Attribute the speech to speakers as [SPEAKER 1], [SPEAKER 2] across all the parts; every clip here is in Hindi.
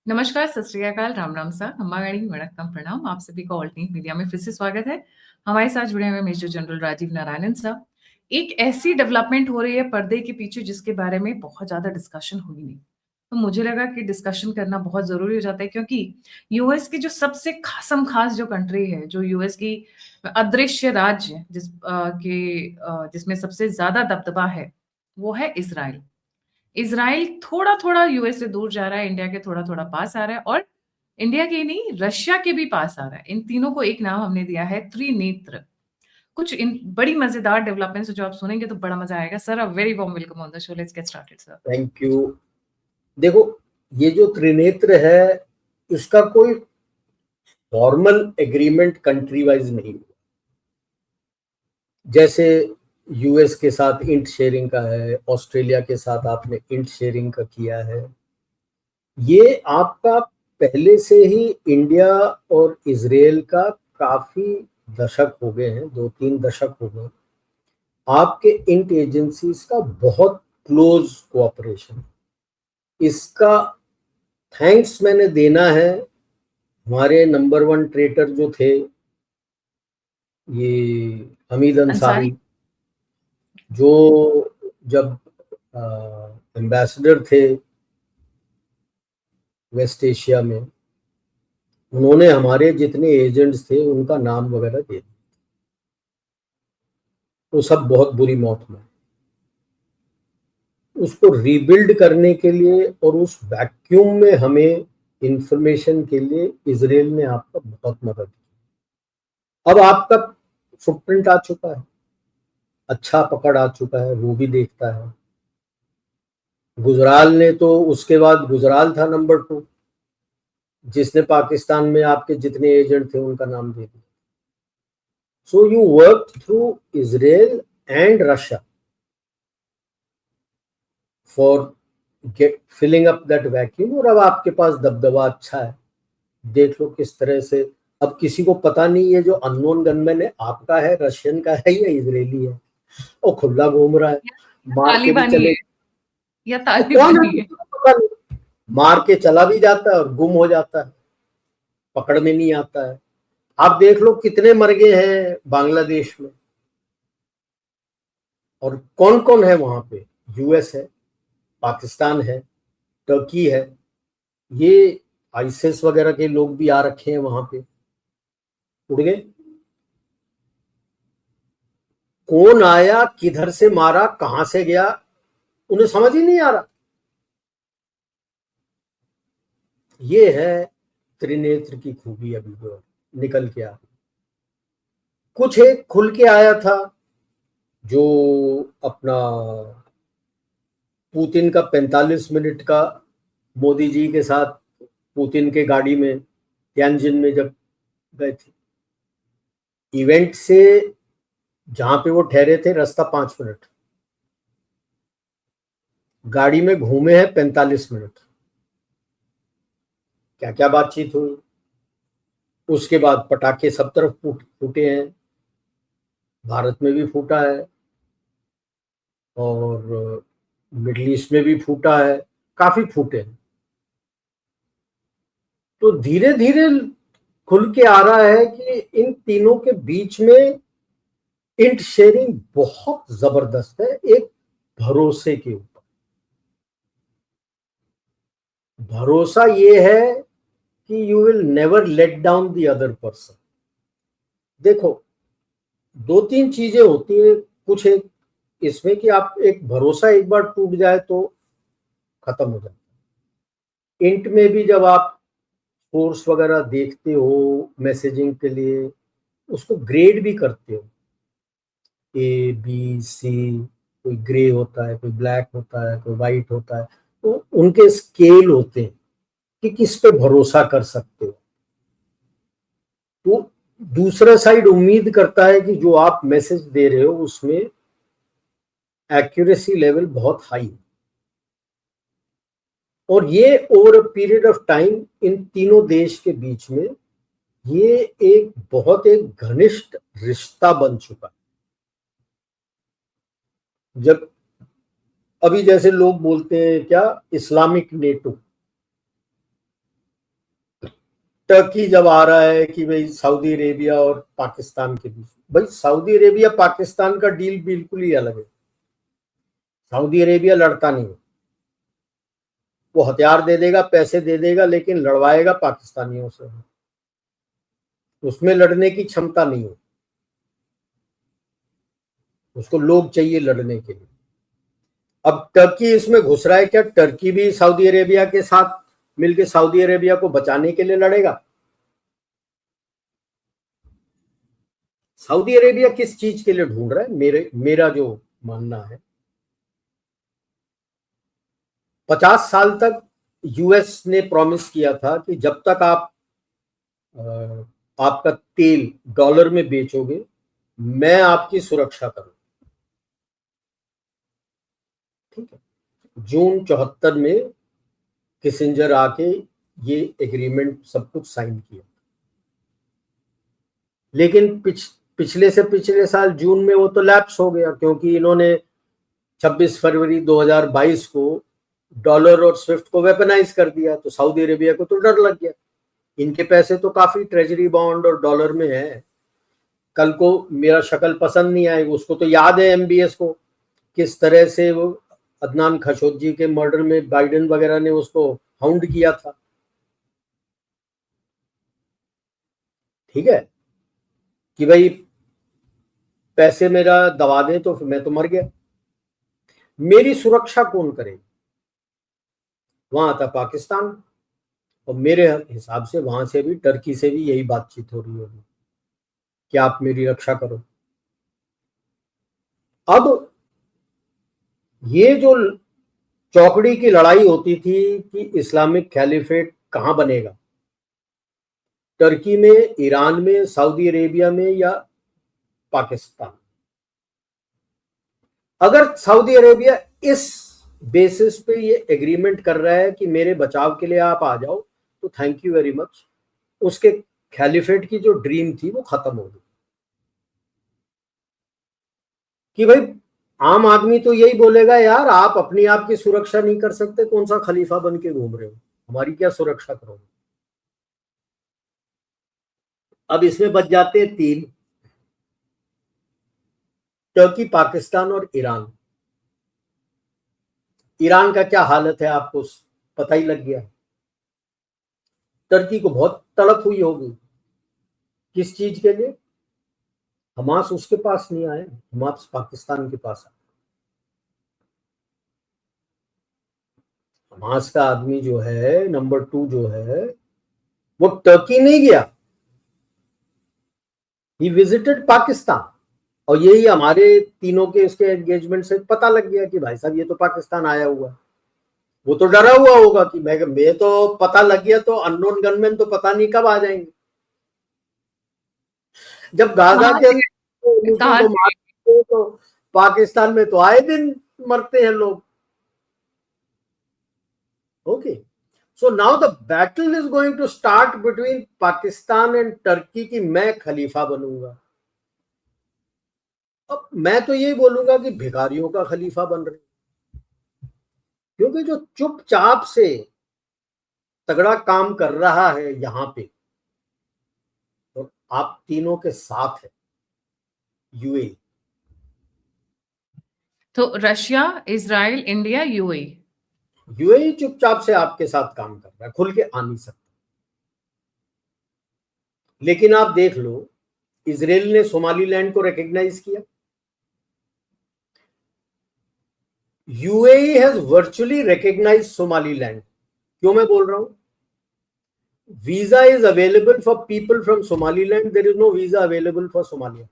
[SPEAKER 1] नमस्कार, सत श्री अकाल, राम राम सा, अम्मागणी, वणक्कम, प्रणाम। आप सभी का ऑल्टरनेट मीडिया में फिर से स्वागत है। हमारे साथ जुड़े हुए मेजर जनरल राजीव नारायणन साहब। एक ऐसी डेवलपमेंट हो रही है पर्दे के पीछे जिसके बारे में बहुत ज्यादा डिस्कशन हुई नहीं, तो मुझे लगा कि डिस्कशन करना बहुत जरूरी हो जाता है, क्योंकि यूएस की जो सबसे खासम खास जो कंट्री है, जो यूएस की अदृश्य राज्य है, जिसमें सबसे ज्यादा दबदबा है, वो है इसराइल। इसराइल थोड़ा थोड़ा यूएस से दूर जा रहा है, इंडिया के थोड़ा थोड़ा पास आ रहा है, और इंडिया के ही नहीं, रशिया के भी पास आ रहा है। इन तीनों को एक नाम हमने दिया है त्रिनेत्र। कुछ इन बड़ी मजेदार डेवलपमेंट्स जो आप सुनेंगे तो बड़ा मजा आएगा। Sir, a very warm welcome on the show. Let's get started sir.
[SPEAKER 2] Thank you. देखो, ये जो त्रिनेत्र है, इसका कोई फॉर्मल एग्रीमेंट कंट्री वाइज नहीं हुआ। जैसे यूएस के साथ इंट शेयरिंग का है, ऑस्ट्रेलिया के साथ आपने इंट शेयरिंग का किया है, ये आपका पहले से ही इंडिया और इजराइल का काफी दशक हो गए हैं, 2-3 दशक हो गए, आपके इंट एजेंसीज का बहुत क्लोज कोऑपरेशन। इसका थैंक्स मैंने देना है हमारे नंबर 1 ट्रेटर जो थे, ये हमीद अंसारी,
[SPEAKER 1] अंसारी।
[SPEAKER 2] जो जब एम्बेसडर थे वेस्ट एशिया में, उन्होंने हमारे जितने एजेंट्स थे उनका नाम वगैरह दे दिया। वो सब बहुत बुरी मौत में। उसको रीबिल्ड करने के लिए और उस वैक्यूम में हमें इंफॉर्मेशन के लिए इजराइल ने आपका बहुत मदद की। अब आपका फुटप्रिंट आ चुका है, अच्छा पकड़ आ चुका है, वो भी देखता है। गुजराल ने तो उसके बाद, गुजराल था नंबर 2, जिसने पाकिस्तान में आपके जितने एजेंट थे उनका नाम दे दिया। So you work through Israel and Russia for get filling up that vacuum. और अब आपके पास दबदबा अच्छा है। देख लो किस तरह से अब किसी को पता नहीं है जो अननोन गनमैन है आपका है, रशियन का है या इजरायली है, वो खुला घूम रहा है, मार के भी
[SPEAKER 1] तालिबानी
[SPEAKER 2] चले।
[SPEAKER 1] है या
[SPEAKER 2] वो कौन है
[SPEAKER 1] तालिबानी है?
[SPEAKER 2] किसी को पता नहीं, मार के चला भी जाता है और गुम हो जाता है, पकड़ में नहीं आता है। आप देख लो कितने मर गए हैं बांग्लादेश में, और कौन कौन है वहां पे। यूएस है, पाकिस्तान है, टर्की है, ये आईसिस वगैरह के लोग भी आ रखे हैं वहां पे, उड़ गए। कौन आया, किधर से मारा, कहां से गया, उन्हें समझ ही नहीं आ रहा। ये है त्रिनेत्र की खूबी। अभी जो निकल के आ, कुछ एक खुल के आया था, जो अपना पुतिन का 45 मिनट का, मोदी जी के साथ पुतिन के गाड़ी में त्यानजिन में जब गए थे, इवेंट से जहां पे वो ठहरे थे रास्ता 5 मिनट, गाड़ी में घूमे हैं 45 मिनट। क्या क्या बातचीत हुई, उसके बाद पटाखे सब तरफ फूटे हैं, भारत में भी फूटा है और मिडल ईस्ट में भी फूटा है, काफी फूटे हैं। तो धीरे धीरे खुल के आ रहा है कि इन तीनों के बीच में इंट शेयरिंग बहुत जबरदस्त है, एक भरोसे के ऊपर। भरोसा ये है कि you will never let down the other person. देखो, 2-3 चीजें होती है कुछ एक इसमें, कि आप एक भरोसा एक बार टूट जाए तो खत्म हो जाता है। इंट में भी जब आप कोर्स वगैरह देखते हो मैसेजिंग के लिए, उसको ग्रेड भी करते हो, ए बी सी, कोई ग्रे होता है, कोई ब्लैक होता है, कोई वाइट होता है, तो उनके स्केल होते हैं कि किस पे भरोसा कर सकते हो। तो दूसरा साइड उम्मीद करता है कि जो आप मैसेज दे रहे हो उसमें एक्यूरेसी लेवल बहुत हाई है। और ये over a period of time in तीनों देश के बीच में ये एक बहुत एक घनिष्ठ रिश्ता बन चुका है। जब अभी जैसे लोग बोलते हैं क्या, इस्लामिक नेटो, टर्की जब आ रहा है कि भाई सऊदी अरेबिया और पाकिस्तान के बीच, भाई सऊदी अरेबिया पाकिस्तान का डील बिल्कुल ही अलग है। सऊदी अरेबिया लड़ता नहीं है, वो हथियार दे देगा, पैसे दे देगा, लेकिन लड़वाएगा पाकिस्तानियों से। उसमें लड़ने की क्षमता नहीं है, उसको लोग चाहिए लड़ने के लिए। अब टर्की इसमें घुस रहा है क्या? टर्की भी सऊदी अरेबिया के साथ मिलकर सऊदी अरेबिया को बचाने के लिए लड़ेगा? सऊदी अरेबिया किस चीज के लिए ढूंढ रहा है? मेरा जो मानना है, 50 साल तक यूएस ने प्रॉमिस किया था कि जब तक आप आपका तेल डॉलर में बेचोगे, मैं आपकी सुरक्षा करूंगा। ठीक है, जून 74 में किसिंजर आके ये एग्रीमेंट सब कुछ साइन किया, लेकिन पिछले से पिछले साल जून में वो तो लैप्स हो गया, क्योंकि इन्होंने 26 फरवरी 2022 को डॉलर और स्विफ्ट को वेपनाइज कर दिया। तो सऊदी अरेबिया को तो डर लग गया, इनके पैसे तो काफी ट्रेजरी बॉन्ड और डॉलर में है, कल को मेरा शक्ल पसंद नहीं आएगा। उसको तो याद है एमबीएस को, किस तरह से वो अदनान खशोगी के मर्डर में बाइडेन वगैरह ने उसको हाउंड किया था। ठीक है, कि भाई पैसे मेरा दबा दें तो मैं तो मर गया, मेरी सुरक्षा कौन करेगा? वहां था पाकिस्तान, और मेरे हिसाब से वहां से भी टर्की से भी यही बातचीत हो रही होगी कि आप मेरी रक्षा करो। अब ये जो चौकड़ी की लड़ाई होती थी कि इस्लामिक कैलिफेट कहां बनेगा, टर्की में, ईरान में, सऊदी अरेबिया में या पाकिस्तान। अगर सऊदी अरेबिया इस बेसिस पे ये एग्रीमेंट कर रहा है कि मेरे बचाव के लिए आप आ जाओ, तो थैंक यू वेरी मच, उसके खैलिफेट की जो ड्रीम थी वो खत्म हो गई। कि भाई आम आदमी तो यही बोलेगा, यार आप अपनी आप की सुरक्षा नहीं कर सकते, कौन सा खलीफा बन के घूम रहे हो, हमारी क्या सुरक्षा करोगे? अब इसमें बच जाते हैं तीन, टर्की, पाकिस्तान और ईरान। ईरान का क्या हालत है आपको पता ही लग गया। टर्की को बहुत तड़प हुई होगी, किस चीज के लिए? हमास उसके पास नहीं आया, हमास पाकिस्तान के पास आया। हमास का आदमी जो है, नंबर 2 जो है, वो टर्की नहीं गया, ही विजिटेड पाकिस्तान। और यही हमारे तीनों के इसके एंगेजमेंट से पता लग गया कि भाई साहब ये तो पाकिस्तान आया हुआ है। वो तो डरा हुआ होगा कि मैं तो पता लग गया तो अननोन गनमैन तो पता नहीं कब आ जाएंगे। जब गाजा के मुस्लिम को मारते तो पाकिस्तान में तो आए दिन मरते हैं लोग। Okay, so now the battle is going to start between Pakistan and Turkey कि मैं खलीफा बनूंगा। अब मैं तो यही बोलूंगा कि भिखारियों का खलीफा बन रहे, क्योंकि जो चुपचाप से तगड़ा काम कर रहा है यहां पे, तो आप तीनों के साथ है यूएई।
[SPEAKER 1] तो Russia, Israel, India, UAE.
[SPEAKER 2] UAE चुपचाप से आपके साथ काम कर रहा है, खुल के आ नहीं सकता। लेकिन आप देख लो, इजराइल ने सोमालीलैंड को रिकॉग्नाइज किया, UAE has virtually recognise Somaliland. क्यों मैं बोल रहा हूं? Visa is available for people from Somaliland, there is no visa available for Somalia.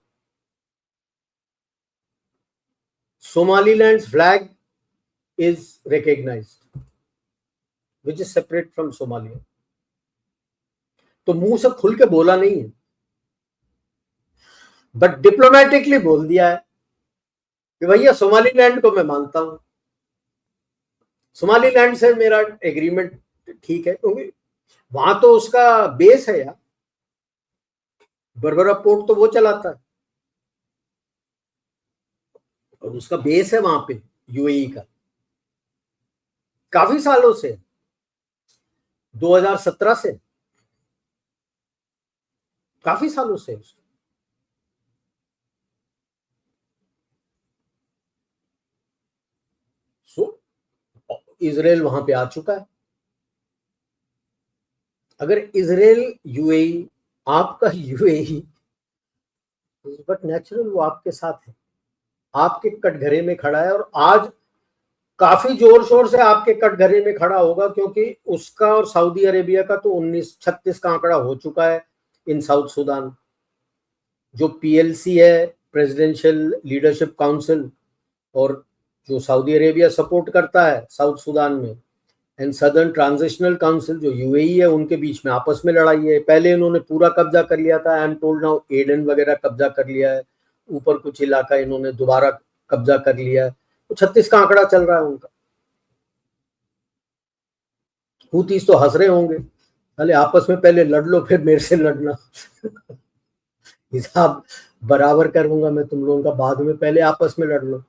[SPEAKER 2] Somaliland's flag is recognized, which is separate from Somalia. तो मुंह से खुल के बोला नहीं है, बट डिप्लोमेटिकली बोल दिया है कि भैया सोमालीलैंड को मैं मानता हूं, सोमालीलैंड से मेरा एग्रीमेंट ठीक है, क्योंकि वहां तो उसका बेस है यार, बरबरा पोर्ट तो वो चलाता है और उसका बेस है वहां पे यूएई का काफी सालों से, 2017 से। काफी सालों से। सो इजराइल वहां पे आ चुका है। अगर इजराइल यूएई, आपका यूएई बट नेचुरल वो आपके साथ है, आपके कटघरे में खड़ा है, और आज काफी जोर शोर से आपके कटघरे में खड़ा होगा, क्योंकि उसका और सऊदी अरेबिया का तो 1936 का आंकड़ा हो चुका है इन साउथ सूडान। जो पीएलसी है, प्रेसिडेंशियल लीडरशिप काउंसिल, और जो सऊदी अरेबिया सपोर्ट करता है साउथ सूडान में, एंड सदर्न ट्रांजिशनल काउंसिल जो यूएई है, उनके बीच में आपस में लड़ाई है। पहले इन्होंने पूरा कब्जा कर लिया था, I am told now Aden वगैरह कब्जा कर लिया है, ऊपर कुछ इलाका इन्होंने दोबारा कब्जा कर लिया है। तो 36 का आंकड़ा चल रहा है उनका। हूतीस तो हंस रहे होंगे, अरे आपस में पहले लड़ लो फिर मेरे से लड़ना। हिसाब बराबर करूंगा मैं तुम लोगों का बाद में, पहले आपस में लड़ लो।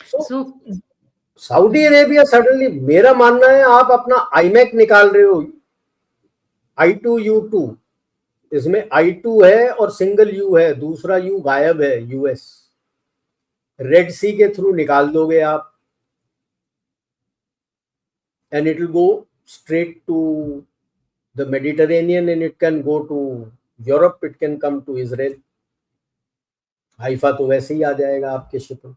[SPEAKER 1] So,
[SPEAKER 2] सऊदी अरेबिया सडनली, मेरा मानना है आप अपना आईमैक निकाल रहे हो, I2U2, इसमें I2 है और सिंगल यू है, दूसरा यू गायब है, यूएस। रेड सी के थ्रू निकाल दोगे आप, and it will go straight to the Mediterranean, and it can go to Europe, it can come to Israel. Haifa तो वैसे ही आ जाएगा आपके शिप में,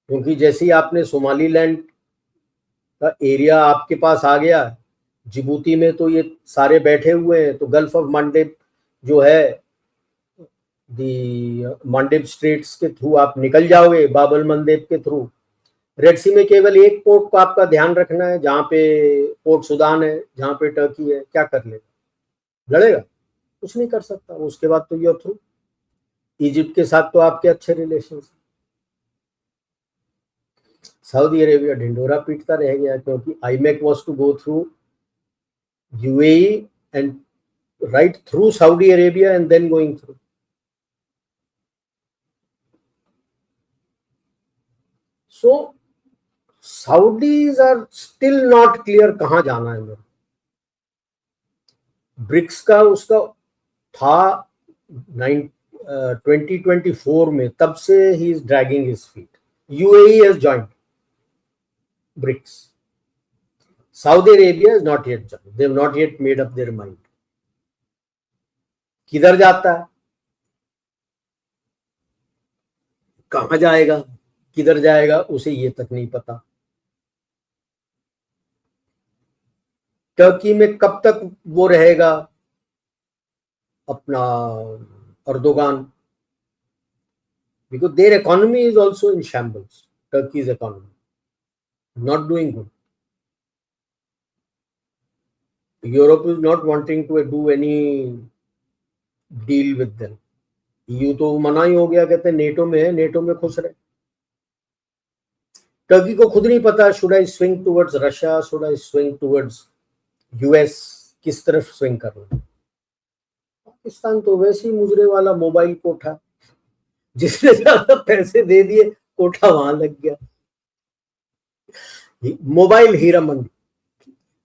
[SPEAKER 2] क्योंकि जैसे ही आपने सोमालीलैंड का एरिया आपके पास आ गया, जिबूती में तो ये सारे बैठे हुए हैं, तो गल्फ ऑफ मंडेब जो है, दी मंडेब स्ट्रेट्स के थ्रू आप निकल जाओगे, बाबल मंडेब के थ्रू। रेड सी में केवल एक पोर्ट को आपका ध्यान रखना है, जहां पे पोर्ट सुदान है, जहां पे टर्की है। क्या कर लेगा? लड़ेगा? कुछ नहीं कर सकता। उसके बाद तो यूर थ्रू। इजिप्ट के साथ तो आपके अच्छे रिलेशन, सऊदी अरेबिया ढिंडोरा पीटता रह गया, क्योंकि IMEC was to go through UAE and right through Saudi Arabia and then going through. So Saudis are still not clear कहां जाना है मेरे। ब्रिक्स का उसका था 2024 में, तब से he is dragging his feet. UAE has joined BRICS. Saudi Arabia is not yet joined. They have not yet made up their mind. किधर जाता है, कहां जाएगा, किधर जाएगा, उसे ये तक नहीं पता। टर्की में कब तक वो रहेगा अपना Erdogan, because their economy is also in shambles. Turkey's economy not doing good. Europe is not wanting to do any deal with them. EU तो मना ही हो गया, कहते नेटो में है, नेटो में खुश रहे। टर्की को खुद नहीं पता, should I swing towards Russia, should I swing towards US, किस तरफ स्विंग करना। पाकिस्तान तो वैसे ही मुजरे वाला मोबाइल कोठा, जिसने ज्यादा पैसे दे दिए कोठा वहां लग गया। मोबाइल हीरा मंडी,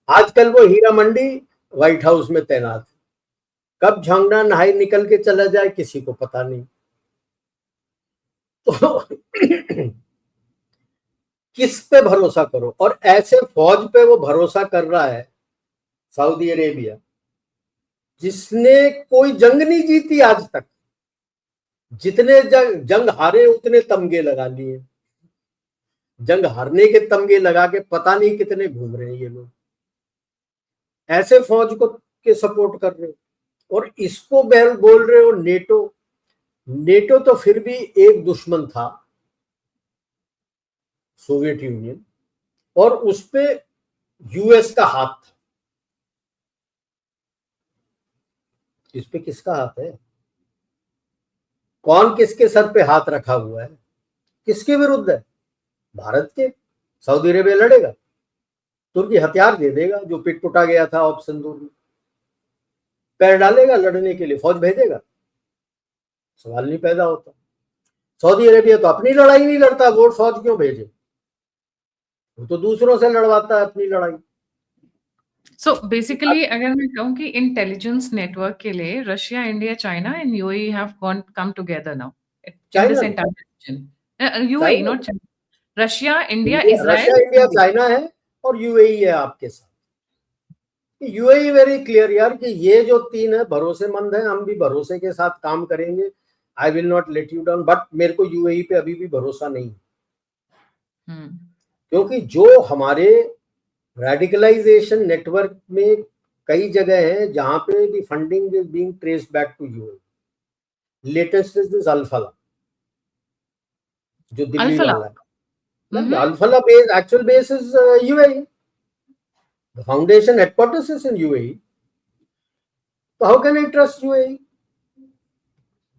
[SPEAKER 2] आजकल वो हीरा मंडी व्हाइट हाउस में तैनात है। कब झांगना नहाई निकल के चला जाए किसी को पता नहीं। तो किस पे भरोसा करो? और ऐसे फौज पे वो भरोसा कर रहा है सऊदी अरेबिया, जिसने कोई जंग नहीं जीती आज तक। जितने जंग हारे उतने तमगे लगा लिए, जंग हारने के तमगे लगा के पता नहीं कितने घूम रहे हैं ये लोग। ऐसे फौज को के सपोर्ट कर रहे हो, और इसको बोल रहे हो नेटो। नेटो तो फिर भी एक दुश्मन था, सोवियत यूनियन, और उस पे यूएस का हाथ था। इस पे किसका हाथ है? कौन किसके सर पे हाथ रखा हुआ है? किसके विरुद्ध है? भारत के। सऊदी अरेबिया लड़ेगा? तुर्की हथियार दे देगा, जो पिटपुटा गया था ऑप सिंदूर में, पैर डालेगा लड़ने के लिए, फौज भेजेगा? सवाल नहीं पैदा होता। सऊदी अरेबिया तो अपनी लड़ाई नहीं लड़ता, वो फौज क्यों भेजे? वो तो दूसरों से लड़वाता है अपनी लड़ाई।
[SPEAKER 1] सो बेसिकली अगर मैं कहूँ कि इंटेलिजेंस नेटवर्क के लिए Russia, India, China and UAE have come together now in
[SPEAKER 2] China
[SPEAKER 1] this
[SPEAKER 2] नहीं,
[SPEAKER 1] entire region. UAE
[SPEAKER 2] China
[SPEAKER 1] not China, Russia, India,
[SPEAKER 2] India, Russia,
[SPEAKER 1] Israel,
[SPEAKER 2] India, China है और यूएई है आपके साथ। यूएई वेरी क्लियर यार कि ये जो तीन है भरोसेमंद है, हम भी भरोसे के साथ काम करेंगे, I will not let you down. But मेरे को यूएई पे अभी भी भरोसा नहीं है, क्योंकि जो हमारे रेडिकलाइजेशन नेटवर्क में कई जगह है जहां पे the funding is being traced back to UAE. Latest is this Alfalah, जो दिल्ली
[SPEAKER 1] अल्फला।
[SPEAKER 2] वाला है। Alfalah base, actual base is UAE, the foundation headquarters is in UAE. तो how can I trust UAE?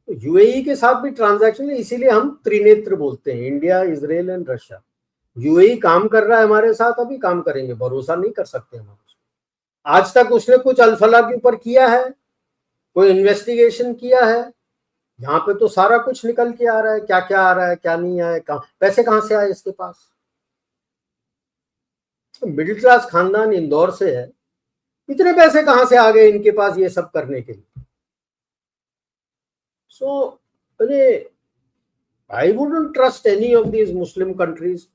[SPEAKER 2] UAE के साथ भी ट्रांजैक्शन है, इसीलिए हम त्रिनेत्र बोलते हैं, India, Israel and Russia. UAE काम कर रहा है हमारे साथ, अभी काम करेंगे, भरोसा नहीं कर सकते हम। आज तक उसने कुछ अल्फला के ऊपर किया है, कोई इन्वेस्टिगेशन किया है? यहाँ पे तो सारा कुछ निकल के आ रहा है, क्या क्या आ रहा है, क्या नहीं आया, पैसे कहां से आए इसके पास। मिडिल क्लास खानदान इंदौर से है, इतने पैसे कहां से आ गए इनके पास ये सब करने के लिए? सो अरे, I wouldn't trust any of these Muslim countries.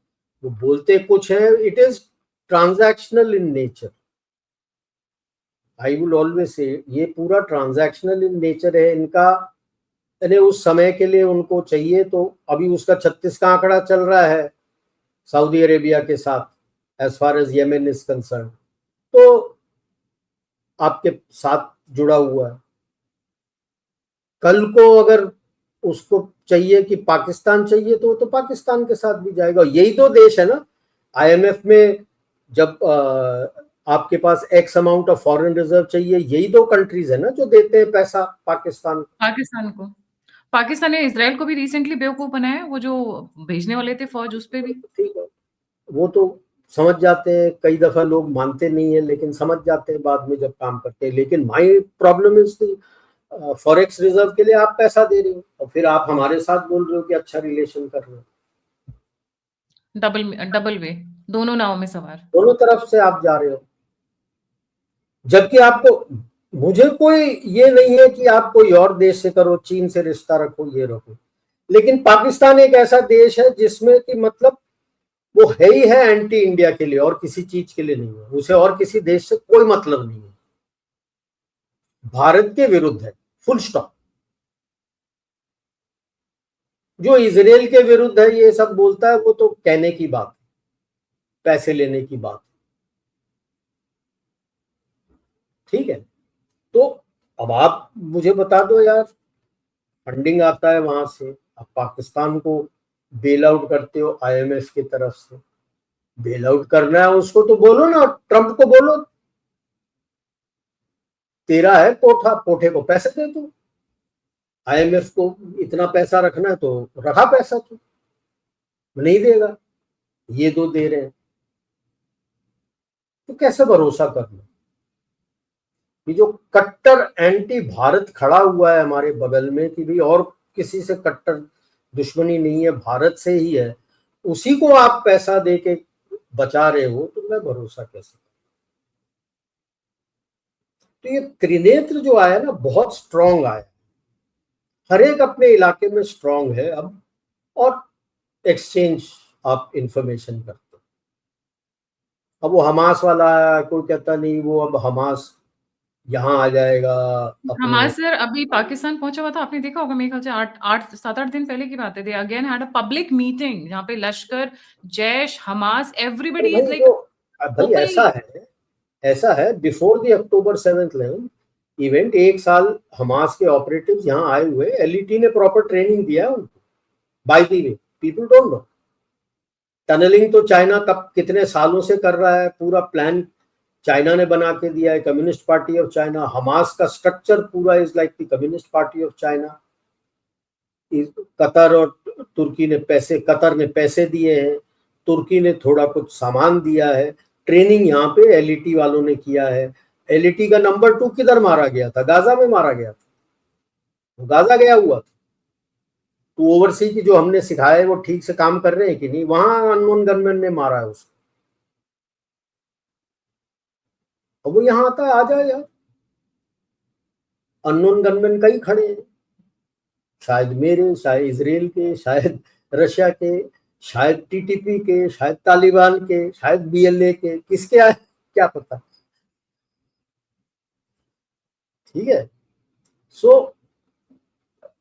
[SPEAKER 2] वो बोलते कुछ है, it is transactional in nature. I will always say ये पूरा ट्रांजैक्शनल इन नेचर है इनका। यानी उस समय के लिए उनको चाहिए, तो अभी उसका 36 का आंकड़ा चल रहा है सऊदी अरेबिया के साथ as far as Yemen is concern, तो आपके साथ जुड़ा हुआ है। कल को अगर उसको चाहिए कि पाकिस्तान चाहिए, तो पाकिस्तान के साथ भी जाएगा। यही तो देश है ना आईएमएफ में, जब आपके पास x amount of foreign reserve चाहिए, यही दो कंट्रीज है ना जो देते हैं पैसा पाकिस्तान
[SPEAKER 1] को। पाकिस्तान ने इसराइल को भी रिसेंटली बेवकूफ बनाया है, वो जो भेजने वाले थे फौज, उस पे भी।
[SPEAKER 2] ठीक है, वो तो समझ जाते हैं, कई दफा लोग मानते नहीं है लेकिन समझ जाते हैं बाद में जब काम करते हैं। लेकिन my problem is forex reserve के लिए आप पैसा दे रहे हो और फिर आप हमारे साथ बोल रहे हो कि अच्छा रिलेशन कर रहे हो।
[SPEAKER 1] डबल वे, दोनों नाव में सवार,
[SPEAKER 2] दोनों तरफ से आप जा रहे हो, जबकि आपको, मुझे कोई ये नहीं है कि आप कोई और देश से करो, चीन से रिश्ता रखो, ये रखो, लेकिन पाकिस्तान एक ऐसा देश है जिसमें कि मतलब वो है ही है एंटी इंडिया के लिए, और किसी चीज के लिए नहीं है। उसे और किसी देश से कोई मतलब नहीं है, भारत के विरुद्ध है, फुल स्टॉप। जो इजराइल के विरुद्ध है ये सब बोलता है, वो तो कहने की बात, पैसे लेने की बात, ठीक है। तो अब आप मुझे बता दो यार, फंडिंग आता है वहां से, अब पाकिस्तान को बेल आउट करते हो आईएमएफ की तरफ से, बेल आउट करना है उसको तो बोलो ना, ट्रंप को बोलो, तेरा है कोठा, कोठे को पैसे दे दो। आईएमएफ को इतना पैसा रखना है तो रखा पैसा, तो नहीं देगा, ये दो दे रहे हैं, तो कैसे भरोसा करना? ये जो कट्टर एंटी भारत खड़ा हुआ है हमारे बगल में कि भाई और किसी से कट्टर दुश्मनी नहीं है, भारत से ही है, उसी को आप पैसा दे के बचा रहे हो, तो मैं भरोसा कैसे? तो ये त्रिनेत्र जो आया ना, बहुत स्ट्रांग आया, हर एक अपने इलाके में स्ट्रांग है अब, और एक्सचेंज आप इंफॉर्मेशन करते हो। अब वो हमास वाला कोई कहता नहीं, वो अब हमास यहाँ आ जाएगा अपने।
[SPEAKER 1] हमास सर अभी पाकिस्तान पहुंचा हुआ था, आपने देखा होगा, मेरे ख्याल से 7-8 दिन पहले की बात है। They again had a public meeting जहां पे लश्कर, जैश, हमास, एवरीबॉडी इज
[SPEAKER 2] भाई
[SPEAKER 1] लाइक
[SPEAKER 2] जो, भाई
[SPEAKER 1] ओपनली।
[SPEAKER 2] ऐसा है before the October 7th-11 event, एक साल हमास के ऑपरेटिव्स यहाँ आए हुए, एलईटी ने प्रॉपर ट्रेनिंग दिया है उनको। By the way, people don't know, tunnelling तो चाइना कब कितने सालों से कर रहा है, पूरा प्लान चाइना ने बना के दिया है, communist party of China. Hamas का स्ट्रक्चर पूरा is like the communist party of China. Qatar और तुर्की ने पैसे, कतर ने पैसे दिए हैं, तुर्की ने थोड़ा कुछ सामान दिया है, ट्रेनिंग यहाँ पे एलईटी वालों ने किया है। एलईटी का नंबर 2 किधर मारा गया था? गाजा में मारा गया था, गाजा गया हुआ था। तो ओवरसी की जो हमने सिखाया है वो ठीक से काम कर रहे हैं कि नहीं? वहां अननोन गनमैन ने मारा है उसको। और वो यहाँ आता है, आ जाए यार, अननोन गनमैन कई खड़े हैं, शायद मेरे, शायद इसराइल के, शायद रशिया के, शायद टीटीपी के, शायद तालिबान के, शायद बीएलए के, किसके आए क्या पता। ठीक है, सो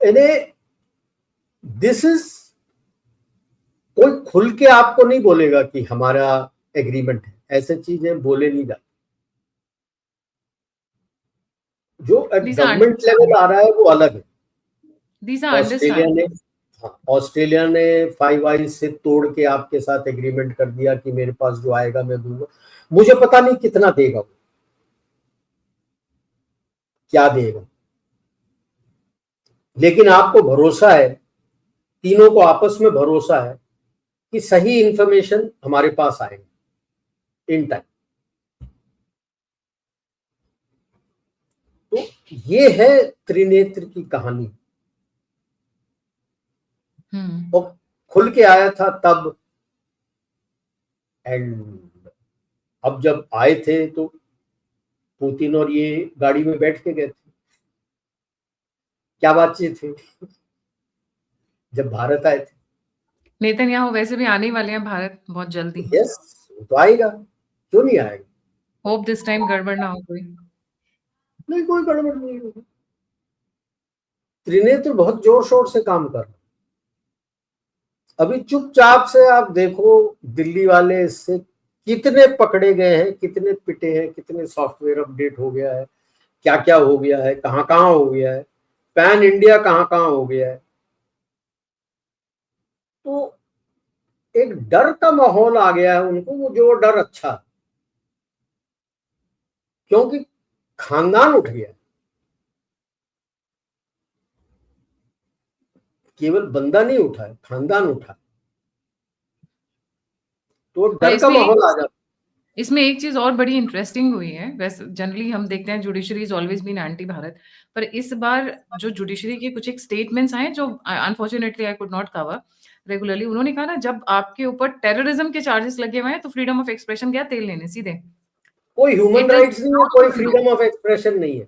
[SPEAKER 2] इन्हें दिस इज, कोई खुल के आपको नहीं बोलेगा कि हमारा एग्रीमेंट है, ऐसे चीजें बोले नहीं जाती। जो at
[SPEAKER 1] These are
[SPEAKER 2] government level आ रहा है वो अलग है।
[SPEAKER 1] these are
[SPEAKER 2] ऑस्ट्रेलिया ने,
[SPEAKER 1] understandable.
[SPEAKER 2] हाँ, ऑस्ट्रेलिया ने 5 आइज से तोड़ के आपके साथ एग्रीमेंट कर दिया कि मेरे पास जो आएगा मैं दूंगा। मुझे पता नहीं कितना देगा वो, क्या देगा, लेकिन आपको भरोसा है, तीनों को आपस में भरोसा है कि सही इंफॉर्मेशन हमारे पास आएगा इन टाइम। तो ये है त्रिनेत्र की कहानी। और खुल के आया था तब, एंड अब जब आए थे तो पुतिन और ये गाड़ी में बैठ के गए थे, क्या बातचीत थी जब भारत आए थे।
[SPEAKER 1] नेतन्याहू वैसे भी आने वाले हैं भारत बहुत जल्दी।
[SPEAKER 2] यस, तो आएगा, क्यों नहीं आएगा।
[SPEAKER 1] होप दिस टाइम गड़बड़ ना हो कोई।
[SPEAKER 2] नहीं, कोई गड़बड़ नहीं होगी। त्रिनेत्र बहुत जोर शोर से काम कर रहा, अभी चुपचाप से आप देखो दिल्ली वाले इससे कितने पकड़े गए हैं, कितने पिटे हैं, कितने सॉफ्टवेयर अपडेट हो गया है, क्या क्या हो गया है, कहां कहां हो गया है, पैन इंडिया कहां कहां हो गया है। तो एक डर का माहौल आ गया है उनको, वो जो डर अच्छा है, क्योंकि खानदान उठ गया, केवल बंदा नहीं उठा है, खानदान उठा, तो डर का माहौल आ जाता।
[SPEAKER 1] इसमें एक चीज और बड़ी इंटरेस्टिंग हुई है, वैसे जनरली हम देखते हैं judiciary is always been anti Bharat, पर इस बार जो जुडिशरी के कुछ एक स्टेटमेंट्स आए जो unfortunately I could not cover regularly. उन्होंने कहा ना, जब आपके ऊपर टेररिज्म के चार्जेस लगे हुए हैं तो फ्रीडम ऑफ एक्सप्रेशन क्या तेल लेने सीधे।
[SPEAKER 2] कोई ह्यूमन
[SPEAKER 1] It does
[SPEAKER 2] राइट्स नहीं है,
[SPEAKER 1] not
[SPEAKER 2] कोई
[SPEAKER 1] belong.
[SPEAKER 2] फ्रीडम ऑफ एक्सप्रेशन नहीं है,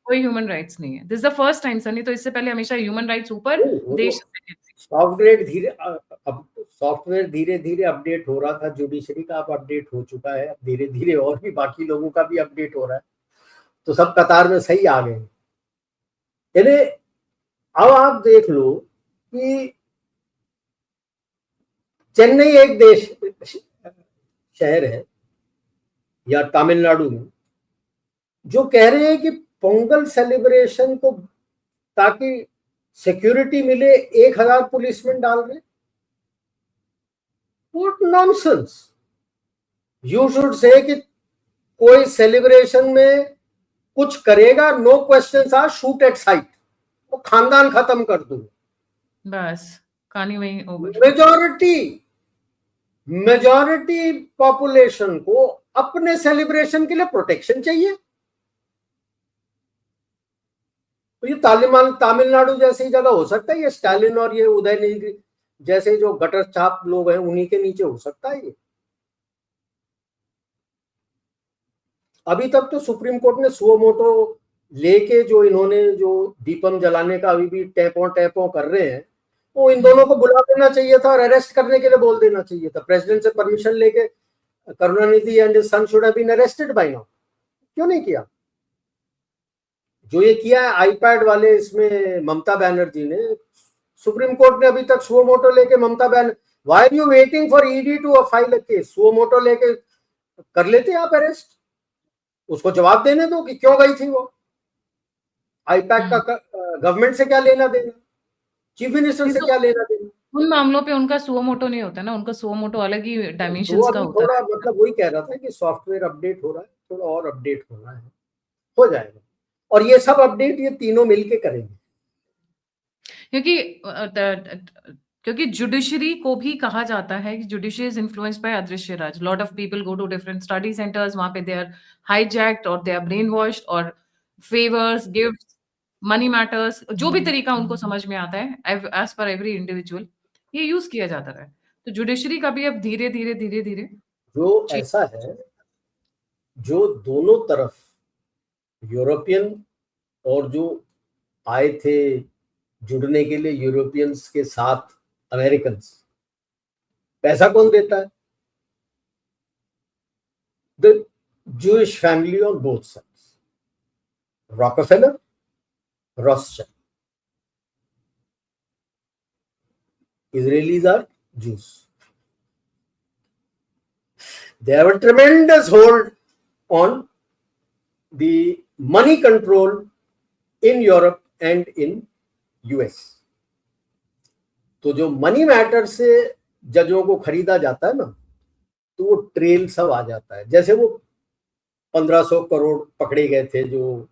[SPEAKER 1] कोई ह्यूमन राइट्स नहीं है। This is the first time sir, नहीं तो इससे पहले हमेशा ह्यूमन राइट्स ऊपर, देश second.
[SPEAKER 2] सॉफ्टवेयर धीरे अब सॉफ्टवेयर धीरे धीरे अपडेट हो रहा था, जुडिशरी का अब अपडेट हो चुका है, अब धीरे धीरे और भी बाकी लोगों का भी अपडेट हो रहा है, तो सब कतार में सही आ गए। यानी अब आप देख लो कि चेन्नई एक देश शहर है या तमिलनाडु में, जो कह रहे हैं कि पोंगल सेलिब्रेशन को ताकि सिक्योरिटी मिले 1000 पुलिसमैन डाल रहे। What nonsense! You should say कि कोई सेलिब्रेशन में कुछ करेगा, no question are, shoot at sight, वो खानदान खत्म कर दूं।
[SPEAKER 1] बस कहानी वही ओवर।
[SPEAKER 2] मेजॉरिटी पॉपुलेशन को अपने सेलिब्रेशन के लिए प्रोटेक्शन चाहिए। तो ये तमिलनाडु जैसी जगह हो सकता है ये स्टालिन और ये उदयनिधि जैसे जो गटर छाप लोग हैं उन्हीं के नीचे हो सकता है ये। अभी तक तो सुप्रीम कोर्ट ने सुओ मोटो लेके जो इन्होंने जो दीपम जलाने का अभी भी टैपों कर रहे हैं, वो इन दोनों को बुला देना चाहिए था और अरेस्ट करने के लिए बोल देना चाहिए था। प्रेसिडेंट से परमिशन लेके Karunanidhi and his son should have been arrested by now, क्यों नहीं किया। जो ये किया है आईपैड वाले, इसमें ममता बनर्जी ने, सुप्रीम कोर्ट ने अभी तक सुओ मोटो लेके Mamata Banerjee, why are you waiting for ED to file a case. Suo motu लेके कर लेते आप अरेस्ट, उसको जवाब देने दो कि क्यों गई थी वो। आईपैड का गवर्नमेंट से क्या लेना देना, चीफ मिनिस्टर से क्या लेना देना।
[SPEAKER 1] उन मामलों पे उनका सुओ मोटो नहीं होता ना, उनका सुओ मोटो अलग ही डायमेंशंस का होता
[SPEAKER 2] थोड़ा
[SPEAKER 1] है।
[SPEAKER 2] मतलब वही कह रहा था कि सॉफ्टवेयर अपडेट हो रहा है, थोड़ा और अपडेट होना है, हो जाएगा। और ये सब अपडेट ये तीनों मिलके करेंगे,
[SPEAKER 1] क्योंकि जुडिशरी को भी कहा जाता है कि जुडिशरी इज इन्फ्लुएंस्ड बाय अदृश्य राज। Lot of people go to different study centres, वहां पे दे आर हाईजैक्ड और दे आर ब्रेन वॉश्ड, और फेवर्स, गिफ्ट्स, मनी मैटर्स, जो भी तरीका उनको समझ में आता है एज पर एवरी इंडिविजुअल, ये यूज किया जाता है। तो जुडिशरी का भी अब धीरे धीरे धीरे धीरे
[SPEAKER 2] जो ऐसा है जो दोनों तरफ यूरोपियन और जो आए थे जुड़ने के लिए यूरोपियंस के साथ अमेरिकन्स, पैसा कौन देता है? The Jewish family on both sides. Rockefeller, Rothschild. Israelis are Jews. They have a tremendous hold on the money control in Europe and in US. तो जो मनी मैटर से जजों को खरीदा जाता है ना, तो वो ट्रेल सब आ जाता है। जैसे वो 1500 करोड़ पकड़े गए थे जो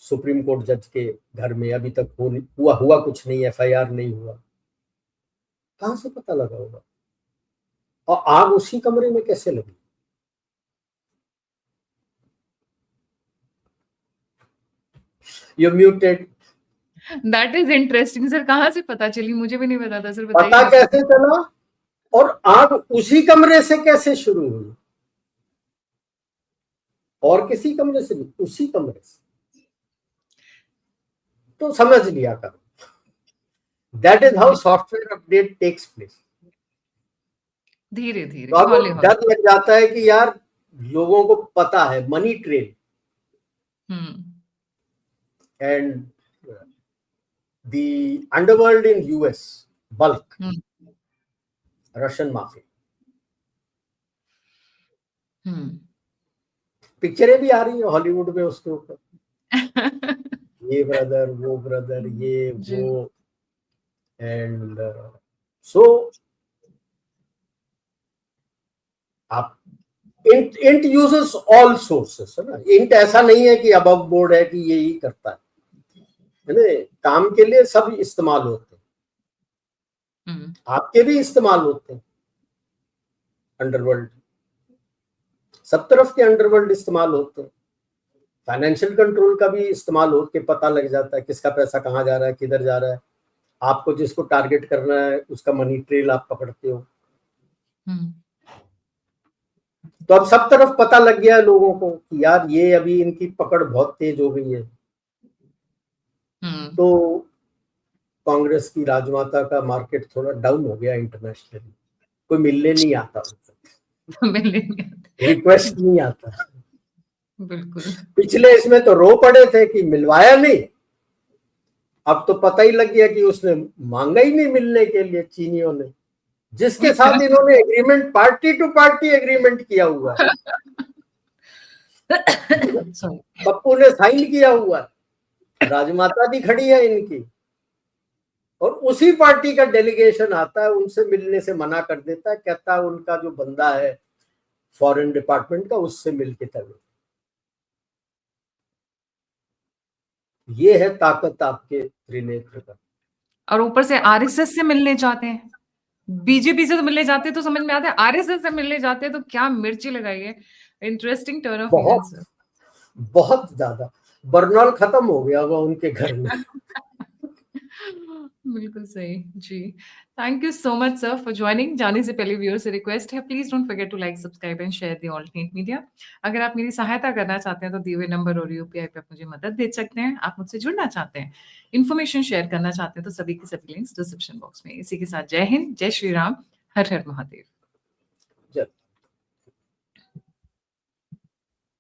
[SPEAKER 2] सुप्रीम कोर्ट जज के घर में, अभी तक हुआ कुछ नहीं, एफआईआर नहीं हुआ, कहां से पता लगा होगा? और आग उसी कमरे में कैसे लगी? You muted.
[SPEAKER 1] That is interesting sir, कहाँ से पता चली? मुझे भी नहीं पता था सर, बताइए।
[SPEAKER 2] पता कैसे चला और आग उसी कमरे से कैसे शुरू हुई? और किसी कमरे से नहीं, उसी कमरे से। तो समझ लिया करो, that is how software update takes place.
[SPEAKER 1] धीरे धीरे
[SPEAKER 2] डर लग जाता है कि यार लोगों को पता है money trail and the underworld in US, bulk Russian mafia. पिक्चरें भी आ रही है हॉलीवुड में उसके ऊपर, ये ब्रदर वो ब्रदर ये वो, एंड सो आप इंट यूजेस ऑल सोर्सेस, है ना। इंट ऐसा नहीं है कि अबव बोर्ड है कि ये ही करता है ना, काम के लिए सब इस्तेमाल होते हैं, आपके भी इस्तेमाल होते हैं। अंडरवर्ल्ड, सब तरफ के अंडरवर्ल्ड इस्तेमाल होते हैं। फाइनेंशियल कंट्रोल का भी इस्तेमाल हो के पता लग जाता है किसका पैसा कहाँ जा रहा है, किधर जा रहा है। आपको जिसको टारगेट करना है उसका मनी ट्रेल आप पकड़ते हो। तो अब सब तरफ पता लग गया है लोगों को कि यार ये अभी इनकी पकड़ बहुत तेज हो गई है। तो कांग्रेस की राजमाता का मार्केट थोड़ा डाउन हो गया इंटरनेशनली, कोई मिलने नहीं आता, रिक्वेस्ट नहीं आता।
[SPEAKER 1] बिल्कुल,
[SPEAKER 2] पिछले इसमें तो रो पड़े थे कि मिलवाया नहीं, अब तो पता ही लग गया कि उसने मांगा ही नहीं मिलने के लिए। चीनियों ने, जिसके साथ इन्होंने agreement, party to party agreement किया हुआ है, पप्पू ने साइन किया हुआ है, राजमाता भी खड़ी है इनकी, और उसी पार्टी का डेलीगेशन आता है, उनसे मिलने से मना कर देता है, कहता है उनका जो बंदा है फॉरेन डिपार्टमेंट का उससे मिलके तब। ये है ताकत आपके त्रिनेत्र का।
[SPEAKER 1] और ऊपर से आरएसएस से मिलने जाते हैं, बीजेपी से तो मिलने जाते हैं तो समझ में आता है, आरएसएस से मिलने जाते हैं तो क्या मिर्ची लगाई है। इंटरेस्टिंग टर्न ऑफ इवेंट्स, बहुत
[SPEAKER 2] ज्यादा। बर्नॉल खत्म हो गया वो उनके घर में।
[SPEAKER 1] बिल्कुल सही जी। Thank you so much sir for joining. जाने से पहले व्यूअर से रिक्वेस्ट है, please don't forget to like, subscribe and share the alternate media. अगर आप मेरी सहायता करना चाहते हैं तो दिए हुए नंबर और यूपीआई पे आप मुझे मदद दे सकते हैं। आप मुझसे जुड़ना चाहते हैं, इन्फॉर्मेशन शेयर करना चाहते हैं तो सभी के सभी लिंक्स डिस्क्रिप्शन बॉक्स में। इसी के साथ जय हिंद, जय श्री राम, हर हर महादेव।